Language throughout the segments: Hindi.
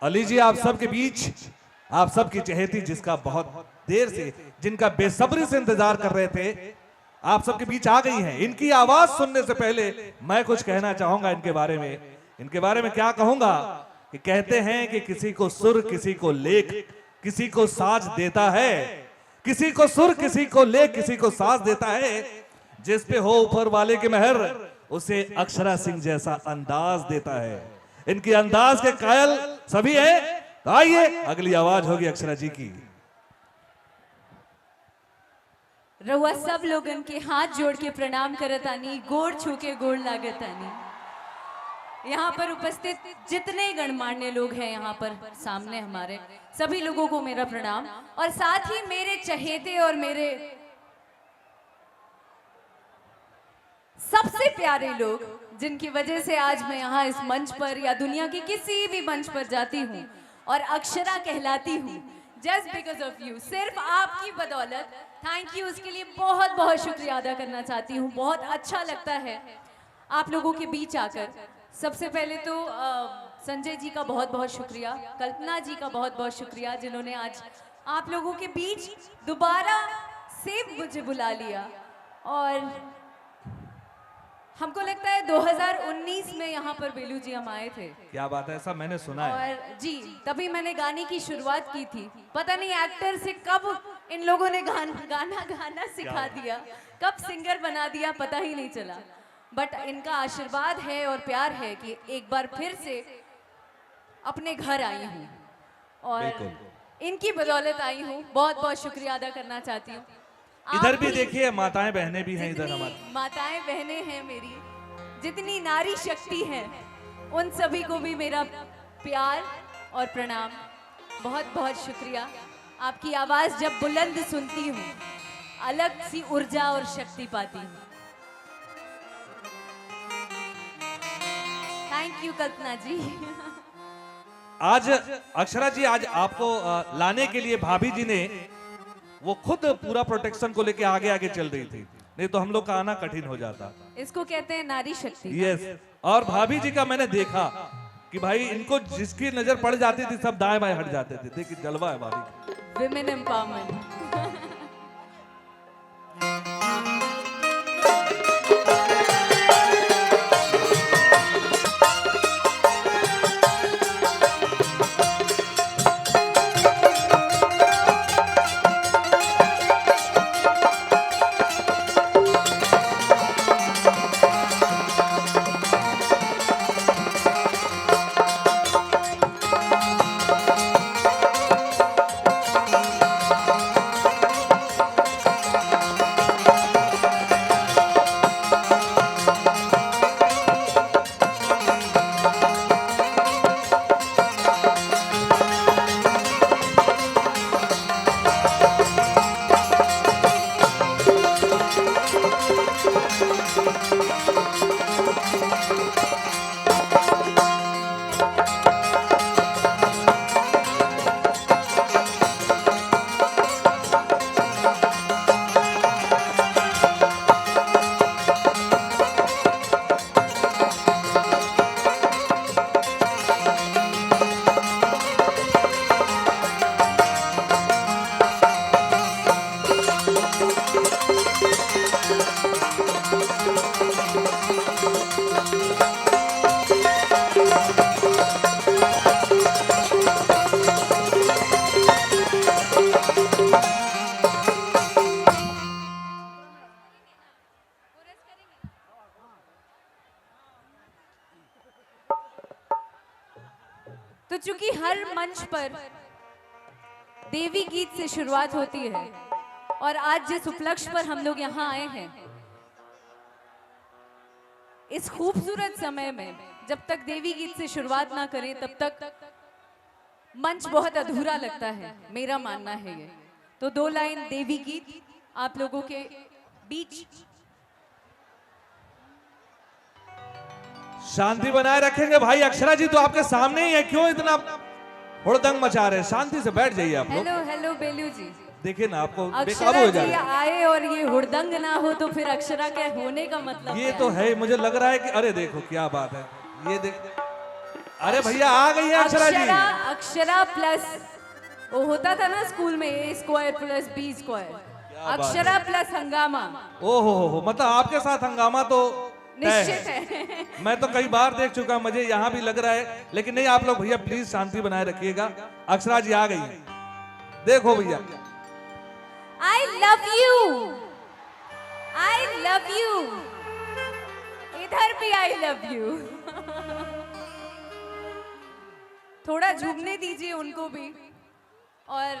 अली जी आप सबके बीच आप सबकी चहेती जिसका बहुत देर से जिनका बेसब्री से इंतजार कर रहे थे आप सबके बीच आ गई हैं। इनकी आवाज सुनने से पहले मैं कुछ कहना चाहूंगा इनके बारे में। इनके बारे में क्या कहूंगा कि कहते हैं कि किसी को सुर किसी को लेख किसी को साज देता है, किसी को सुर किसी को लेख किसी को साज देता है। जिस पे हो ऊपर वाले के मेहर उसे अक्षरा सिंह जैसा अंदाज देता है। इनकी अंदाज के कायल सभी हैं। तो आइए अगली आवाज होगी अक्षरा जी की। रउआ सब लोगन के हाथ जोड़ के प्रणाम करतानी, गोड़ छू के गोड़ लागतानी। यहाँ पर उपस्थित जितने गणमान्य लोग हैं यहाँ पर सामने हमारे सभी लोगों को मेरा प्रणाम, और साथ ही मेरे चहेते और मेरे सबसे प्यारे लोग जिनकी वजह से आज मैं यहाँ इस मंच पर या दुनिया की किसी भी मंच पर जाती हूँ और अक्षरा कहलाती हूँ, जस्ट बिकॉज ऑफ यू, सिर्फ आपकी बदौलत। थैंक यू, उसके लिए बहुत बहुत शुक्रिया अदा करना चाहती हूँ। बहुत अच्छा लगता है आप लोगों के बीच आकर। सबसे पहले तो संजय जी का बहुत बहुत शुक्रिया, कल्पना जी का बहुत बहुत शुक्रिया जिन्होंने आज आप लोगों के बीच दोबारा से मुझे बुला लिया। और हमको लगता है 2019 में यहाँ पर बेलू जी हम आए थे। क्या बात है, ऐसा मैंने सुना है। और जी तभी मैंने गाने की शुरुआत की थी। पता नहीं एक्टर से कब इन लोगों ने गाना सिखा दिया, कब सिंगर बना दिया, पता ही नहीं चला। बट इनका आशीर्वाद है और प्यार है कि एक बार फिर से अपने घर आई हूँ और इनकी बदौलत आई हूँ। बहुत बहुत शुक्रिया अदा करना चाहती हूँ। इधर भी देखिए माताएं बहनें भी हैं, इधर हमारी माताएं बहनें हैं मेरी, जितनी नारी शक्ति है उन सभी को भी मेरा प्यार और प्रणाम। बहुत बहुत शुक्रिया। आपकी आवाज जब बुलंद सुनती हूँ अलग सी ऊर्जा और शक्ति पाती हूँ। थैंक यू कल्पना जी। आज अक्षरा जी आज आपको लाने के लिए भाभी जी ने वो खुद पूरा प्रोटेक्शन को लेके आगे आगे चल रही थी, नहीं तो हम लोग का आना कठिन हो जाता। इसको कहते हैं नारी शक्ति। यस, और भाभी जी का मैंने देखा कि भाई इनको जिसकी नजर पड़ जाती थी सब दाएं बाएं हट जाते थे। देखिए जलवा है भाभी का। Women empowerment. तो चूंकि हर मंच पर देवी गीत से शुरुआत होती है और आज जिस उपलक्ष्य पर हम लोग यहाँ आए हैं, इस खूबसूरत समय में जब तक देवी गीत से शुरुआत ना करें तब तक मंच बहुत अधूरा लगता है, मेरा मानना है ये। तो 2 लाइन देवी गीत आप लोगों के बीच। शांति बनाए रखेंगे भाई। अक्षरा जी तो आपके सामने ही है, क्यों इतना हुड़दंग मचा रहे हैं? शांति से बैठ जाइए आप लोग। हेलो हेलो बेलू जी, देखिए ना आपको बेकाबू अक्षरा हो जी जाएगा। आए और ये हुड़दंग ना हो तो फिर अक्षरा के होने का मतलब ये क्या तो है? है, मुझे लग रहा है कि अरे देखो क्या बात है, ये देख अरे भैया आ गई है अक्षरा जी। अक्षरा प्लस वो होता था ना स्कूल में, A square plus B square, Akshara plus हंगामा। ओहो, मतलब आपके साथ हंगामा तो निश्चित है। मैं तो कई बार देख चुका, मुझे यहाँ भी लग रहा है, लेकिन नहीं, आप लोग भैया प्लीज शांति बनाए रखिएगा। अक्षरा जी आ गई है, देखो भैया। I love you, I love you, इधर भी आई लव यू। थोड़ा झूमने दीजिए उनको भी। और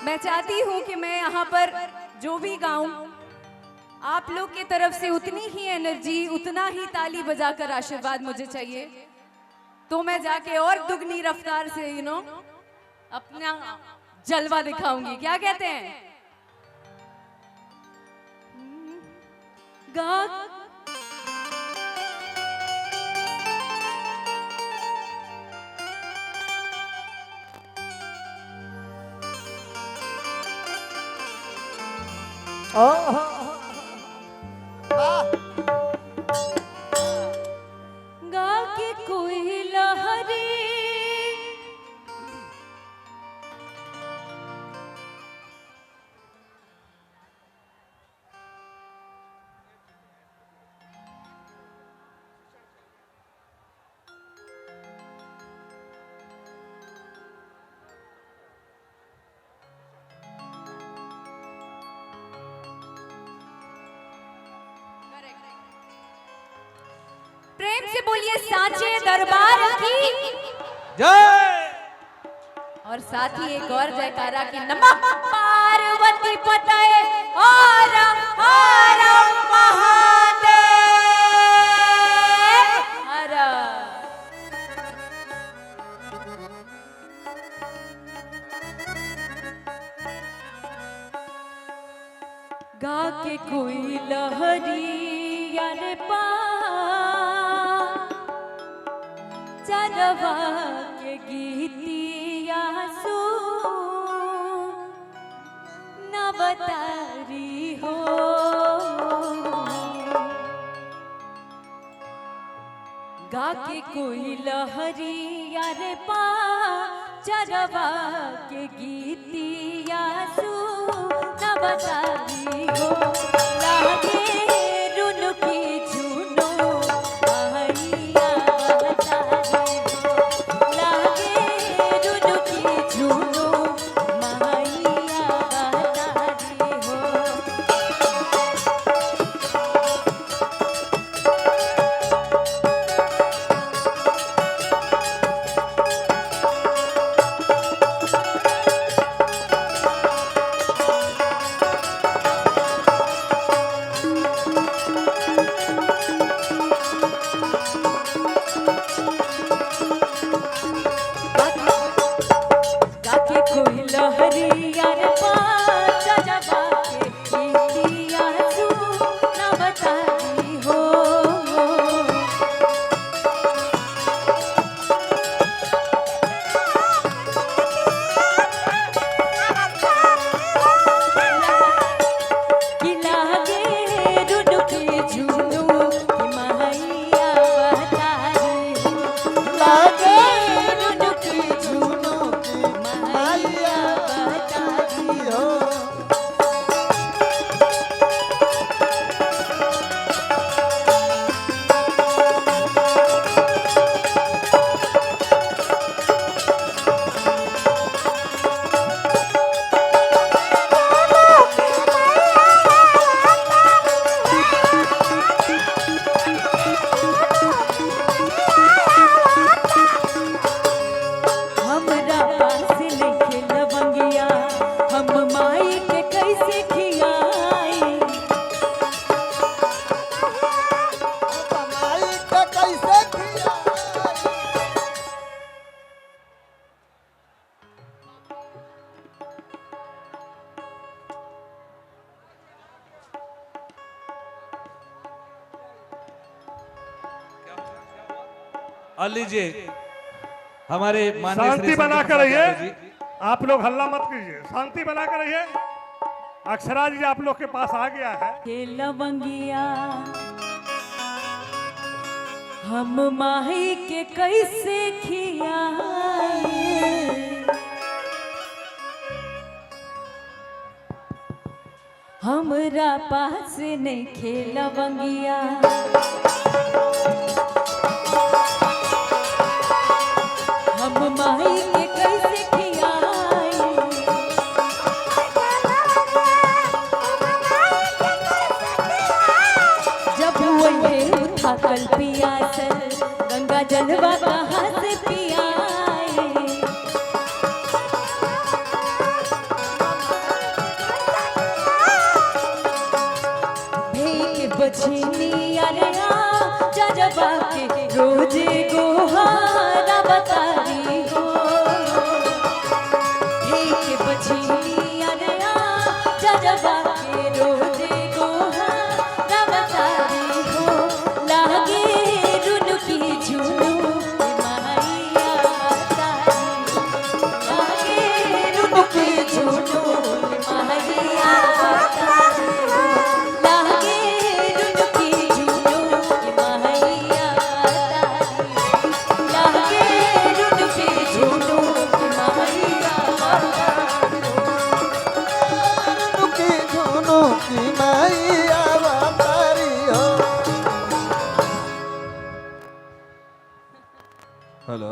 मैं चाहती हूं कि मैं यहाँ पर जो भी गाऊं, आप लोग की तरफ से उतनी ही एनर्जी, उतना ही ताली बजाकर आशीर्वाद मुझे चाहिए, तो मैं जाके और दुगनी रफ्तार से अपना जलवा दिखाऊंगी। क्या कहते हैं? गा गा के कोई लहरी प्रेम से बोलिए सांचे दरबार की जय। और साथ ही एक और जयकारा की नमः पार्वती पतये हर हर महादेव हर। गा के कोई लहरी यार पा चरवा के गीतिया सु नवतारी हो। गा के कोई लहरी यार पा चरवा के गीतिया सु नवतारी हो। लागे रुनुकी झुनो मैया बतारी हो। लागे रुनुकी झुनो मैया बतारी हो। गाके कोई लहरी यार पाचा जबा के गीतिया सु नवतारी हो। कि लागे रुनुकी झुनु कि मैया बतारी हो। लागे रुनुकी झुनु मैया बतारी हो। हमरा पास नइखे लवंगिया, हम माई के कैसे खियाई। कमाई के कैसे खियाई। और लीजिए हमारे माननीय शांति श्री बना संदीप कर प्रसाद यादव रहिए। जी। आप लोग हल्ला मत कीजिए, शांति बना कर रहिए। अक्षरा जी आप लोग के पास आ गया है। के लवंगिया हम माही के कैसे खियाए, हमरा पास नहीं खेला बंगिया। हम माही के कैसे खियाए, जब वही उठा कल पियासल गंगा जलवा कहाँ से पियाए। भेक बछनी अरे जजबा के रोजे गोहारा बतारी हो। भेक बछनी अरे जजबा के रोजे गोहारा बतारी हो। लागे रुनुकी झुनु माहिया तारी, लागे रुनुकी झुनु माहिया तारी, लागे रुनुकी झुनु माहिया तारी, लागे रुनुकी झुनु माहिया तारी। रुनुकी झुनुकी मैया अवतारी हो। हेलो